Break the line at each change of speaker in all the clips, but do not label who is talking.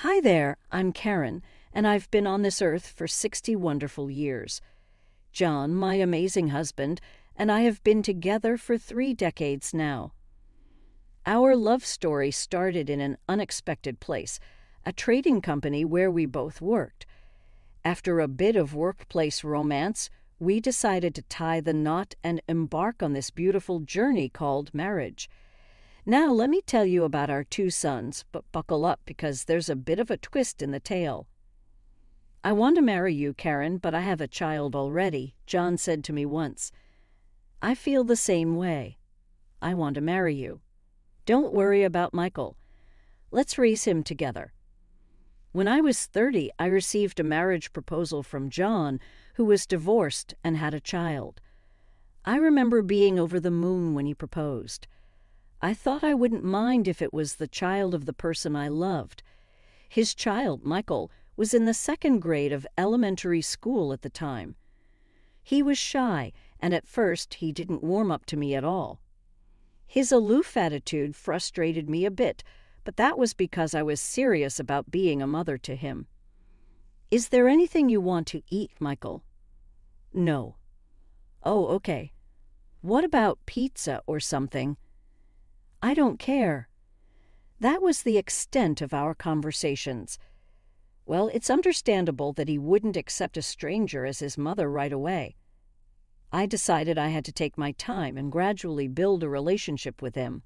Hi there, I'm Karen, and I've been on this earth for 60 wonderful years. John, my amazing husband, and I have been together for 3 decades now. Our love story started in an unexpected place, a trading company where we both worked. After a bit of workplace romance, we decided to tie the knot and embark on this beautiful journey called marriage. Now let me tell you about our 2 sons, but buckle up because there's a bit of a twist in the tale. "I want to marry you, Karen, but I have a child already," John said to me once. "I feel the same way. I want to marry you. Don't worry about Michael. Let's raise him together." When I was 30, I received a marriage proposal from John, who was divorced and had a child. I remember being over the moon when he proposed. I thought I wouldn't mind if it was the child of the person I loved. His child, Michael, was in the 2nd grade of elementary school at the time. He was shy, and at first he didn't warm up to me at all. His aloof attitude frustrated me a bit, but that was because I was serious about being a mother to him. "Is there anything you want to eat, Michael?" "No." "Oh, okay. What about pizza or something?" "I don't care." That was the extent of our conversations. Well, it's understandable that he wouldn't accept a stranger as his mother right away. I decided I had to take my time and gradually build a relationship with him.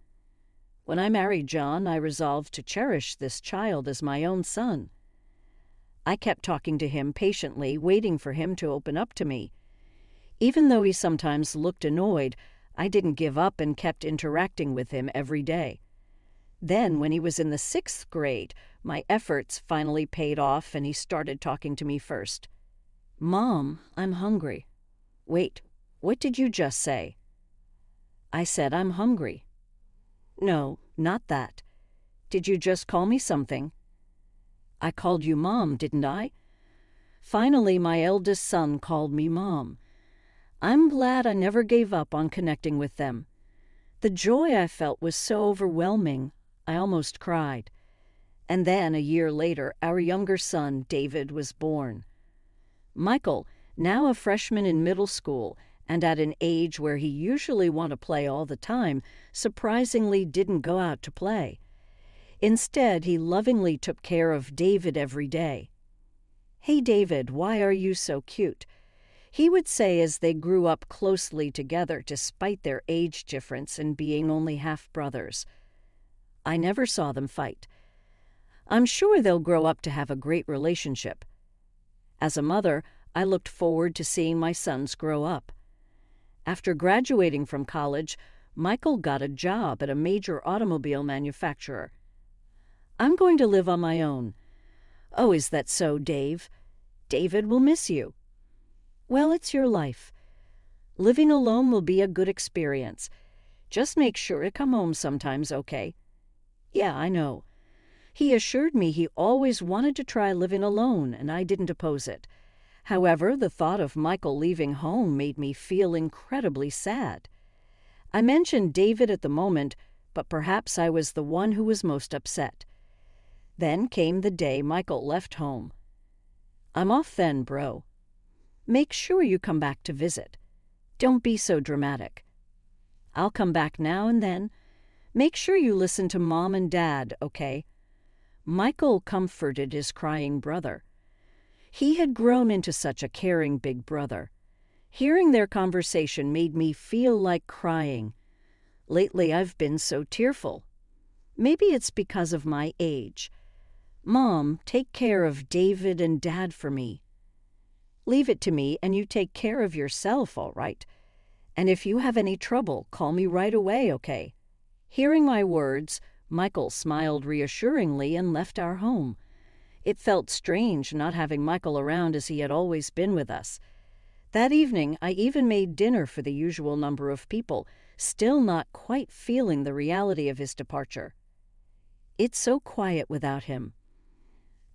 When I married John, I resolved to cherish this child as my own son. I kept talking to him patiently, waiting for him to open up to me. Even though he sometimes looked annoyed, I didn't give up and kept interacting with him every day. Then, when he was in the 6th grade, my efforts finally paid off and he started talking to me first. "Mom, I'm hungry." "Wait, what did you just say?" "I said I'm hungry." "No, not that. Did you just call me something?" "I called you Mom, didn't I?" Finally, my eldest son called me Mom. I'm glad I never gave up on connecting with them. The joy I felt was so overwhelming, I almost cried. And then, a year later, our younger son, David, was born. Michael, now a freshman in middle school and at an age where he usually wanted to play all the time, surprisingly didn't go out to play. Instead, he lovingly took care of David every day. "Hey, David, why are you so cute?" he would say as they grew up closely together despite their age difference and being only half-brothers. I never saw them fight. I'm sure they'll grow up to have a great relationship. As a mother, I looked forward to seeing my sons grow up. After graduating from college, Michael got a job at a major automobile manufacturer. "I'm going to live on my own." "Oh, is that so, Dave? David will miss you." "Well, it's your life. Living alone will be a good experience. Just make sure to come home sometimes, okay?" "Yeah, I know." He assured me he always wanted to try living alone, and I didn't oppose it. However, the thought of Michael leaving home made me feel incredibly sad. I mentioned David at the moment, but perhaps I was the one who was most upset. Then came the day Michael left home. "I'm off then, bro. Make sure you come back to visit. Don't be so dramatic." "I'll come back now and then. Make sure you listen to Mom and Dad, okay?" Michael comforted his crying brother. He had grown into such a caring big brother. Hearing their conversation made me feel like crying. Lately, I've been so tearful. Maybe it's because of my age. "Mom, take care of David and Dad for me." "Leave it to me and you take care of yourself, all right? And if you have any trouble, call me right away, okay?" Hearing my words, Michael smiled reassuringly and left our home. It felt strange not having Michael around as he had always been with us. That evening, I even made dinner for the usual number of people, still not quite feeling the reality of his departure. It's so quiet without him.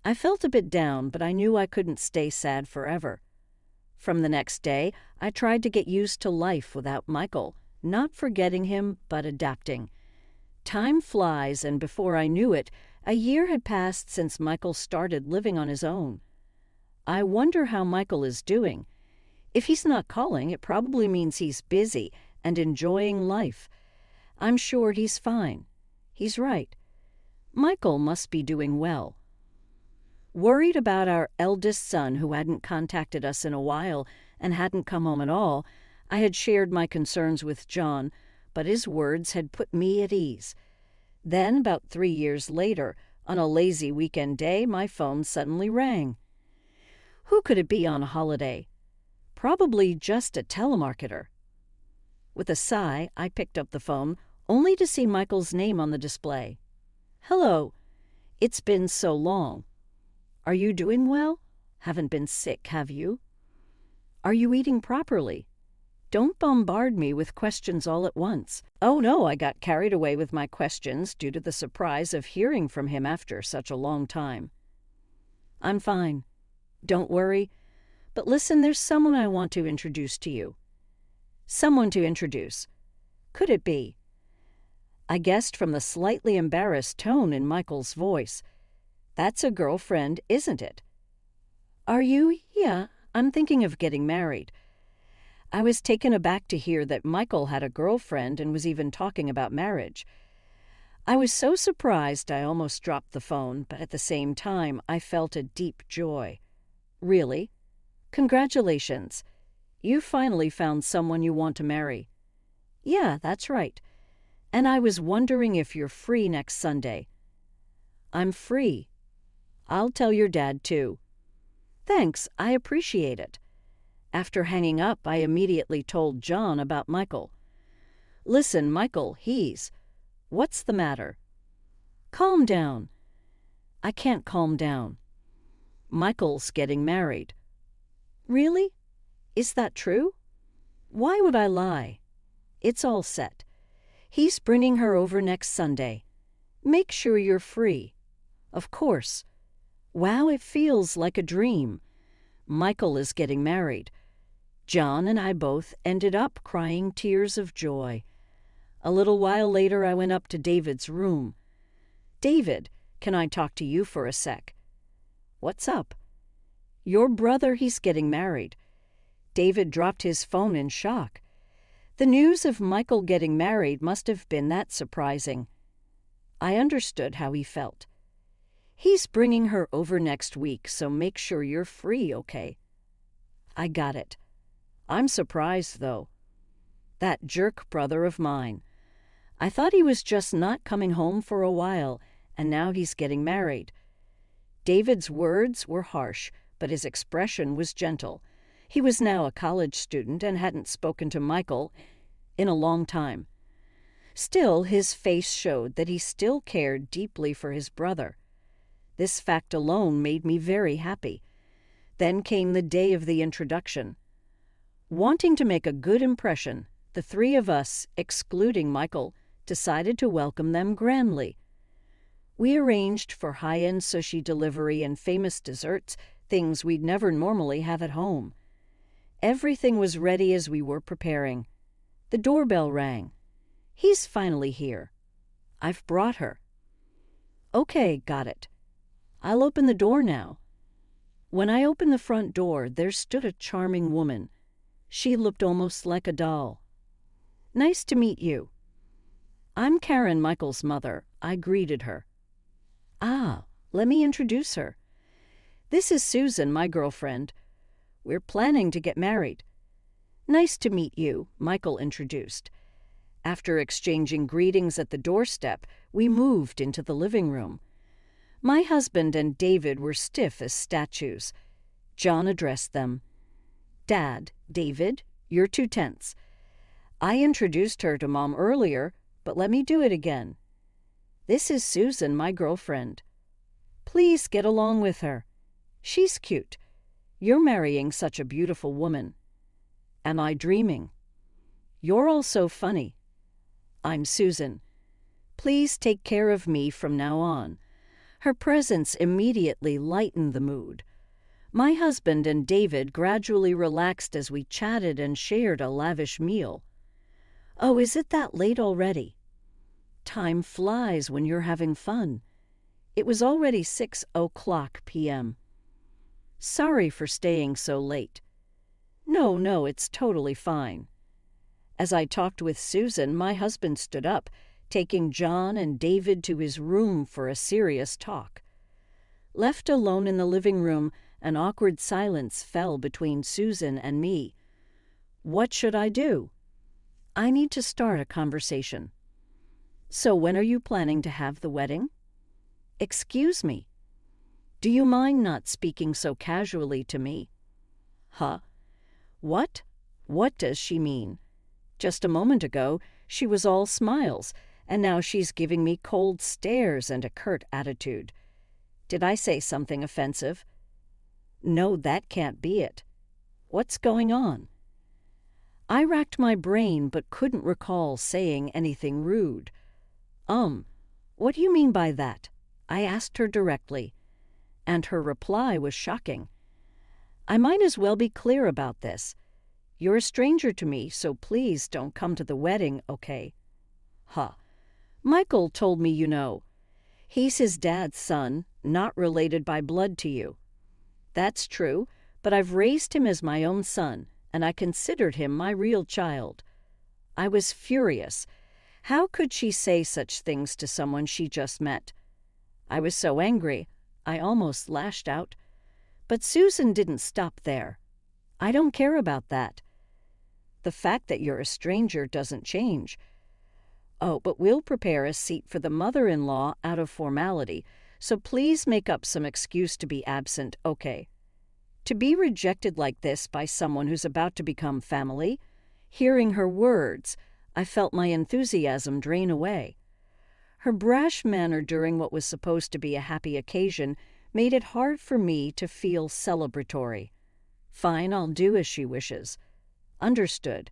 I felt a bit down, but I knew I couldn't stay sad forever. From the next day, I tried to get used to life without Michael, not forgetting him, but adapting. Time flies, and before I knew it, A year had passed since Michael started living on his own. I wonder how Michael is doing. If he's not calling, it probably means he's busy and enjoying life. I'm sure he's fine. He's right. Michael must be doing well. Worried about our eldest son, who hadn't contacted us in a while and hadn't come home at all, I had shared my concerns with John, but his words had put me at ease. Then, about 3 years later, on a lazy weekend day, my phone suddenly rang. Who could it be on a holiday? Probably just a telemarketer. With a sigh, I picked up the phone, only to see Michael's name on the display. Hello. It's been so long. Are you doing well? Haven't been sick, have you? Are you eating properly? Don't bombard me with questions all at once. Oh no, I got carried away with my questions due to the surprise of hearing from him after such a long time. I'm fine. Don't worry. But listen, there's someone I want to introduce to you. Someone to introduce. Could it be? I guessed from the slightly embarrassed tone in Michael's voice. That's a girlfriend, isn't it? Are you? Yeah, I'm thinking of getting married. I was taken aback to hear that Michael had a girlfriend and was even talking about marriage. I was so surprised I almost dropped the phone, but at the same time I felt a deep joy. Really? Congratulations. You finally found someone you want to marry. Yeah, that's right. And I was wondering if you're free next Sunday. I'm free. I'll tell your dad too. Thanks, I appreciate it. After hanging up, I immediately told John about Michael. Listen, Michael, What's the matter? Calm down. I can't calm down. Michael's getting married. Really? Is that true? Why would I lie? It's all set. He's bringing her over next Sunday. Make sure you're free. Of course. Wow, it feels like a dream. Michael is getting married. John and I both ended up crying tears of joy. A little while later, I went up to David's room. David, can I talk to you for a sec? What's up? Your brother, he's getting married. David dropped his phone in shock. The news of Michael getting married must have been that surprising. I understood how he felt. He's bringing her over next week, so make sure you're free, okay? I got it. I'm surprised, though. That jerk brother of mine. I thought he was just not coming home for a while, and now he's getting married. David's words were harsh, but his expression was gentle. He was now a college student and hadn't spoken to Michael in a long time. Still, his face showed that he still cared deeply for his brother. This fact alone made me very happy. Then came the day of the introduction. Wanting to make a good impression, the three of us, excluding Michael, decided to welcome them grandly. We arranged for high-end sushi delivery and famous desserts, things we'd never normally have at home. Everything was ready as we were preparing. The doorbell rang. He's finally here. I've brought her. Okay, got it. I'll open the door now. When I opened the front door, there stood a charming woman. She looked almost like a doll. Nice to meet you. I'm Karen, Michael's mother. I greeted her. Ah, let me introduce her. This is Susan, my girlfriend. We're planning to get married. Nice to meet you, Michael introduced. After exchanging greetings at the doorstep, we moved into the living room. My husband and David were stiff as statues. John addressed them. Dad, David, you're too tense. I introduced her to Mom earlier, but let me do it again. This is Susan, my girlfriend. Please get along with her. She's cute. You're marrying such a beautiful woman. Am I dreaming? You're all so funny. I'm Susan. Please take care of me from now on. Her presence immediately lightened the mood. My husband and David gradually relaxed as we chatted and shared a lavish meal. Oh, is it that late already? Time flies when you're having fun. It was already 6:00 p.m. Sorry for staying so late. No, it's totally fine. As I talked with Susan, my husband stood up, taking John and David to his room for a serious talk. Left alone in the living room, an awkward silence fell between Susan and me. What should I do? I need to start a conversation. So when are you planning to have the wedding? Excuse me. Do you mind not speaking so casually to me? Huh? What? What does she mean? Just a moment ago, she was all smiles, and now she's giving me cold stares and a curt attitude. Did I say something offensive? No, that can't be it. What's going on? I racked my brain but couldn't recall saying anything rude. What do you mean by that? I asked her directly, and her reply was shocking. I might as well be clear about this. You're a stranger to me, so please don't come to the wedding, okay? Huh. Michael told me you know. He's his dad's son, not related by blood to you. That's true, but I've raised him as my own son, and I considered him my real child. I was furious. How could she say such things to someone she just met? I was so angry, I almost lashed out. But Susan didn't stop there. I don't care about that. The fact that you're a stranger doesn't change. Oh, but we'll prepare a seat for the mother-in-law out of formality, so please make up some excuse to be absent, okay? To be rejected like this by someone who's about to become family, hearing her words, I felt my enthusiasm drain away. Her brash manner during what was supposed to be a happy occasion made it hard for me to feel celebratory. Fine, I'll do as she wishes. Understood.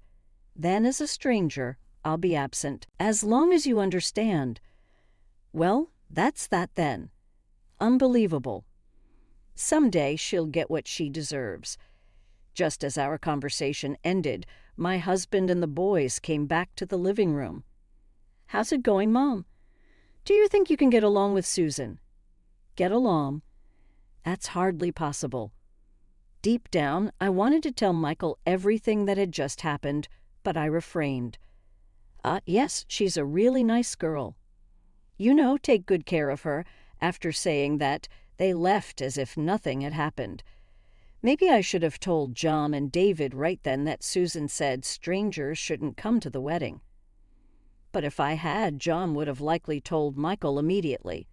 Then, as a stranger, I'll be absent, as long as you understand. Well, that's that then. Unbelievable. Someday she'll get what she deserves. Just as our conversation ended, my husband and the boys came back to the living room. How's it going, Mom? Do you think you can get along with Susan? Get along? That's hardly possible. Deep down, I wanted to tell Michael everything that had just happened, but I refrained. Yes, she's a really nice girl. You know, take good care of her, after saying that they left as if nothing had happened. Maybe I should have told John and David right then that Susan said strangers shouldn't come to the wedding. But if I had, John would have likely told Michael immediately.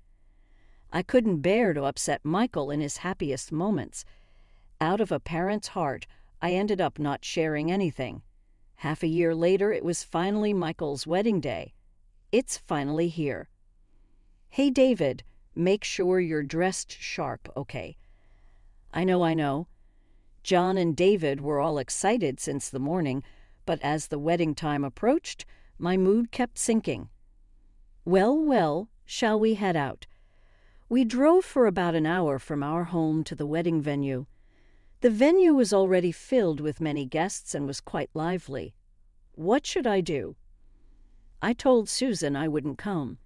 I couldn't bear to upset Michael in his happiest moments. Out of a parent's heart, I ended up not sharing anything. Half a year later, it was finally Michael's wedding day. It's finally here. Hey, David, make sure you're dressed sharp, okay? I know. John and David were all excited since the morning, but as the wedding time approached, my mood kept sinking. Well, shall we head out? We drove for about an hour from our home to the wedding venue. The venue was already filled with many guests and was quite lively. What should I do? I told Susan I wouldn't come.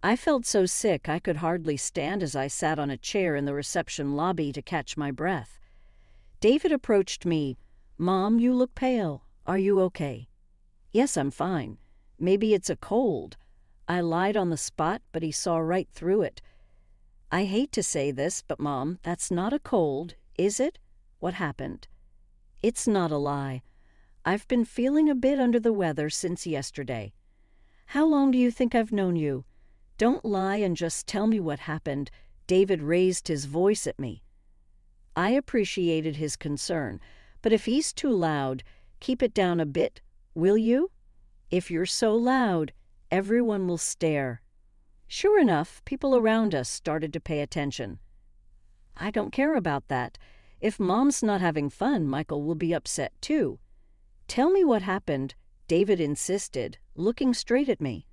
I felt so sick I could hardly stand as I sat on a chair in the reception lobby to catch my breath. David approached me. Mom, you look pale. Are you okay? Yes, I'm fine. Maybe it's a cold. I lied on the spot, but he saw right through it. I hate to say this, but Mom, that's not a cold, is it? What happened? It's not a lie. I've been feeling a bit under the weather since yesterday. How long do you think I've known you? Don't lie and just tell me what happened. David raised his voice at me. I appreciated his concern, but if he's too loud, keep it down a bit, will you? If you're so loud, everyone will stare. Sure enough, people around us started to pay attention. I don't care about that. If Mom's not having fun, Michael will be upset too. Tell me what happened, David insisted, looking straight at me.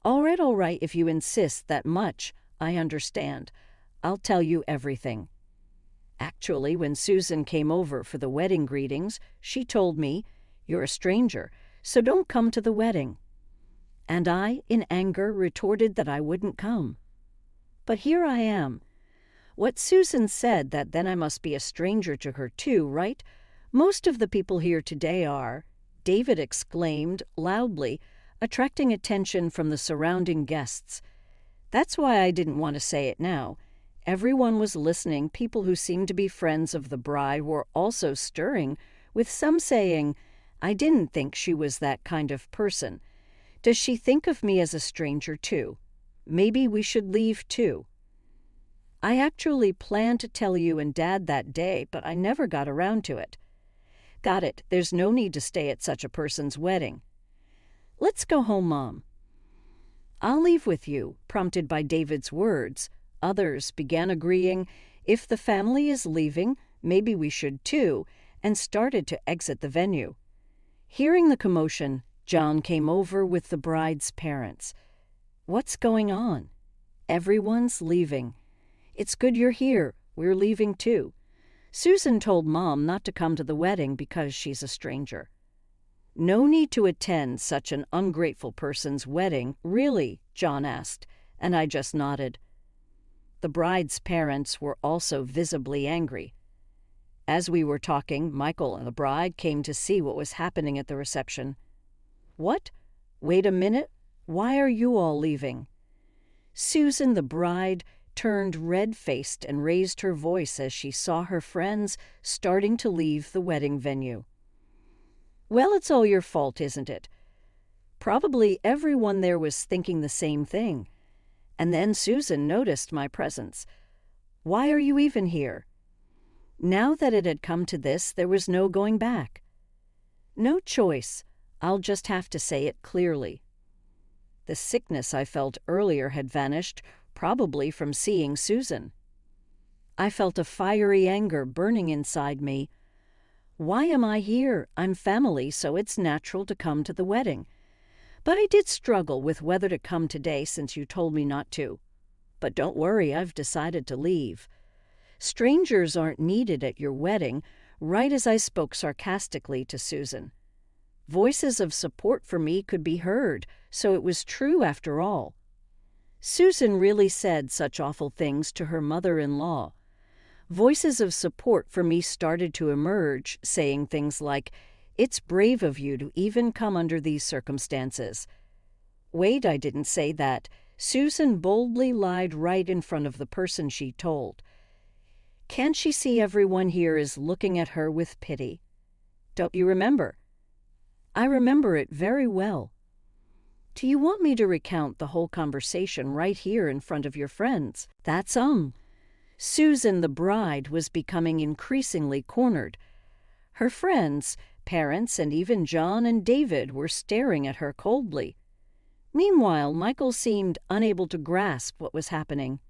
All right, if you insist that much, I understand. I'll tell you everything. Actually, when Susan came over for the wedding greetings, she told me, "You're a stranger, so don't come to the wedding." And I, in anger, retorted that I wouldn't come. But here I am. What Susan said, that then I must be a stranger to her too, right? Most of the people here today are, David exclaimed loudly, attracting attention from the surrounding guests. That's why I didn't want to say it now. Everyone was listening. People who seemed to be friends of the bride were also stirring, with some saying, I didn't think she was that kind of person. Does she think of me as a stranger too? Maybe we should leave too. I actually planned to tell you and Dad that day, but I never got around to it. Got it. There's no need to stay at such a person's wedding. Let's go home, Mom. I'll leave with you, prompted by David's words. Others began agreeing, if the family is leaving, maybe we should too, and started to exit the venue. Hearing the commotion, John came over with the bride's parents. What's going on? Everyone's leaving. It's good you're here. We're leaving too. Susan told Mom not to come to the wedding because she's a stranger. No need to attend such an ungrateful person's wedding, really? John asked, and I just nodded. The bride's parents were also visibly angry. As we were talking, Michael and the bride came to see what was happening at the reception. What? Wait a minute. Why are you all leaving? Susan, the bride, turned red-faced and raised her voice as she saw her friends starting to leave the wedding venue. Well, it's all your fault, isn't it? Probably everyone there was thinking the same thing. And then Susan noticed my presence. Why are you even here? Now that it had come to this, there was no going back. No choice. I'll just have to say it clearly. The sickness I felt earlier had vanished, probably from seeing Susan. I felt a fiery anger burning inside me. Why am I here? I'm family, so it's natural to come to the wedding. But I did struggle with whether to come today since you told me not to. But don't worry, I've decided to leave. Strangers aren't needed at your wedding, right as I spoke sarcastically to Susan. Voices of support for me could be heard, so it was true after all. Susan really said such awful things to her mother-in-law. Voices of support for me started to emerge, saying things like, "It's brave of you to even come under these circumstances." Wait, I didn't say that. Susan boldly lied right in front of the person she told. Can't she see everyone here is looking at her with pity? Don't you remember? I remember it very well. Do you want me to recount the whole conversation right here in front of your friends? That's Susan, the bride, was becoming increasingly cornered. Her friends, parents, and even John and David were staring at her coldly. Meanwhile, Michael seemed unable to grasp what was happening.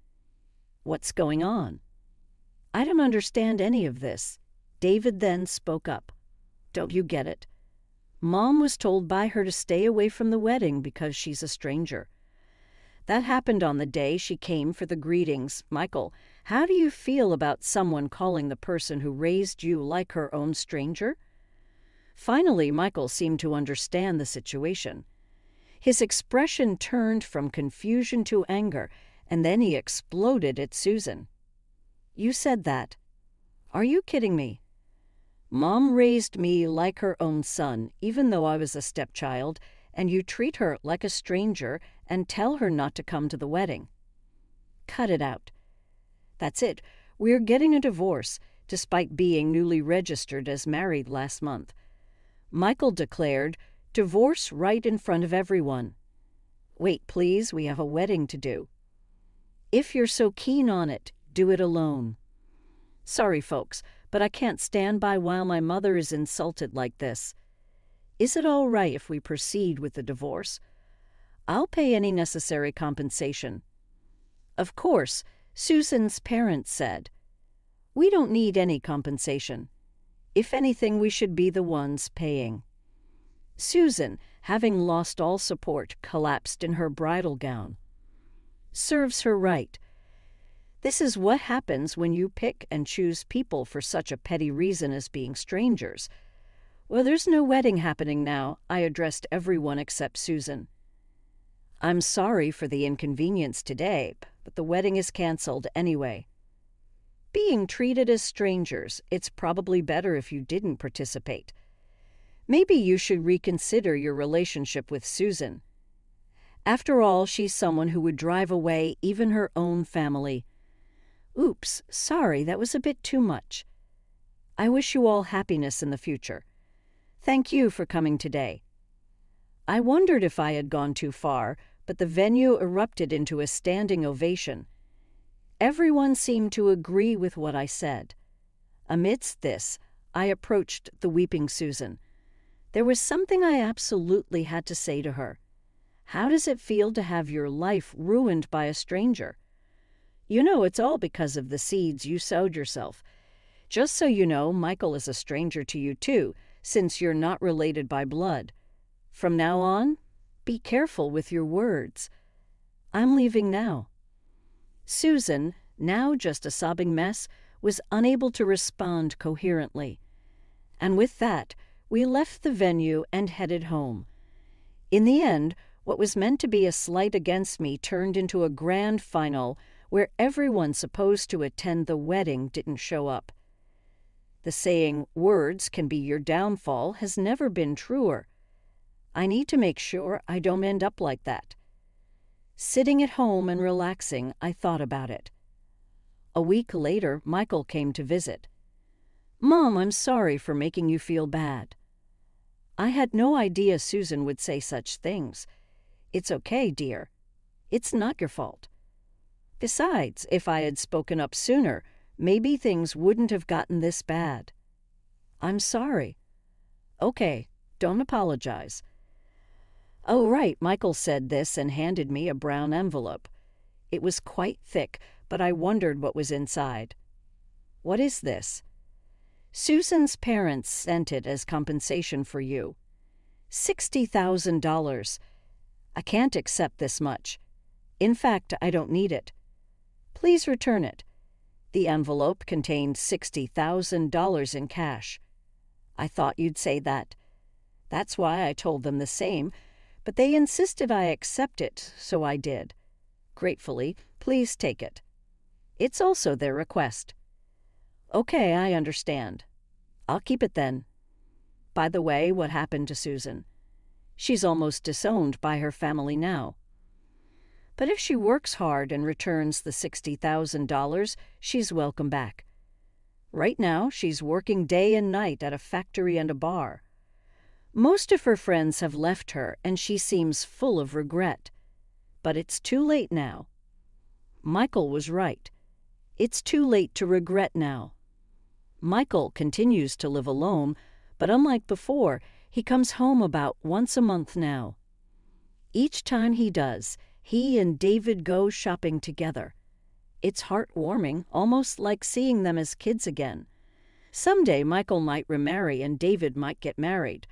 What's going on? I don't understand any of this. David then spoke up. Don't you get it? Mom was told by her to stay away from the wedding because she's a stranger. That happened on the day she came for the greetings. Michael, how do you feel about someone calling the person who raised you like her own stranger? Finally, Michael seemed to understand the situation. His expression turned from confusion to anger, and then he exploded at Susan. You said that. Are you kidding me? Mom raised me like her own son, even though I was a stepchild, and you treat her like a stranger and tell her not to come to the wedding. Cut it out. That's it. We're getting a divorce, despite being newly registered as married last month. Michael declared, divorce right in front of everyone. Wait, please, we have a wedding to do. If you're so keen on it, do it alone. Sorry, folks, but I can't stand by while my mother is insulted like this. Is it all right if we proceed with the divorce? I'll pay any necessary compensation. Of course, Susan's parents said. We don't need any compensation. If anything, we should be the ones paying. Susan, having lost all support, collapsed in her bridal gown. Serves her right. This is what happens when you pick and choose people for such a petty reason as being strangers. Well, there's no wedding happening now. I addressed everyone except Susan. I'm sorry for the inconvenience today, but the wedding is canceled anyway. Being treated as strangers, it's probably better if you didn't participate. Maybe you should reconsider your relationship with Susan. After all, she's someone who would drive away even her own family. Oops, sorry, that was a bit too much. I wish you all happiness in the future. Thank you for coming today. I wondered if I had gone too far, but the venue erupted into a standing ovation. Everyone seemed to agree with what I said. Amidst this, I approached the weeping Susan. There was something I absolutely had to say to her. How does it feel to have your life ruined by a stranger? You know, it's all because of the seeds you sowed yourself. Just so you know, Michael is a stranger to you too, since you're not related by blood. From now on, be careful with your words. I'm leaving now. Susan, now just a sobbing mess, was unable to respond coherently. And with that, we left the venue and headed home. In the end, what was meant to be a slight against me turned into a grand final where everyone supposed to attend the wedding didn't show up. The saying, "words can be your downfall," has never been truer. I need to make sure I don't end up like that. Sitting at home and relaxing, I thought about it. A week later, Michael came to visit. "Mom, I'm sorry for making you feel bad." I had no idea Susan would say such things. It's okay, dear. It's not your fault. Besides, if I had spoken up sooner, maybe things wouldn't have gotten this bad. I'm sorry. Okay, don't apologize. Oh, right, Michael said this and handed me a brown envelope. It was quite thick, but I wondered what was inside. What is this? Susan's parents sent it as compensation for you. $60,000. I can't accept this much. In fact, I don't need it. Please return it. The envelope contained $60,000 in cash. I thought you'd say that. That's why I told them the same, but they insisted I accept it, so I did. Gratefully, please take it. It's also their request. Okay, I understand. I'll keep it then. By the way, what happened to Susan? She's almost disowned by her family now. But if she works hard and returns the $60,000, she's welcome back. Right now, she's working day and night at a factory and a bar. Most of her friends have left her, and she seems full of regret. But it's too late now. Michael was right. It's too late to regret now. Michael continues to live alone, but unlike before, he comes home about once a month now. Each time he does, he and David go shopping together. It's heartwarming, almost like seeing them as kids again. Someday Michael might remarry and David might get married.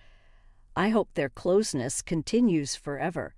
I hope their closeness continues forever.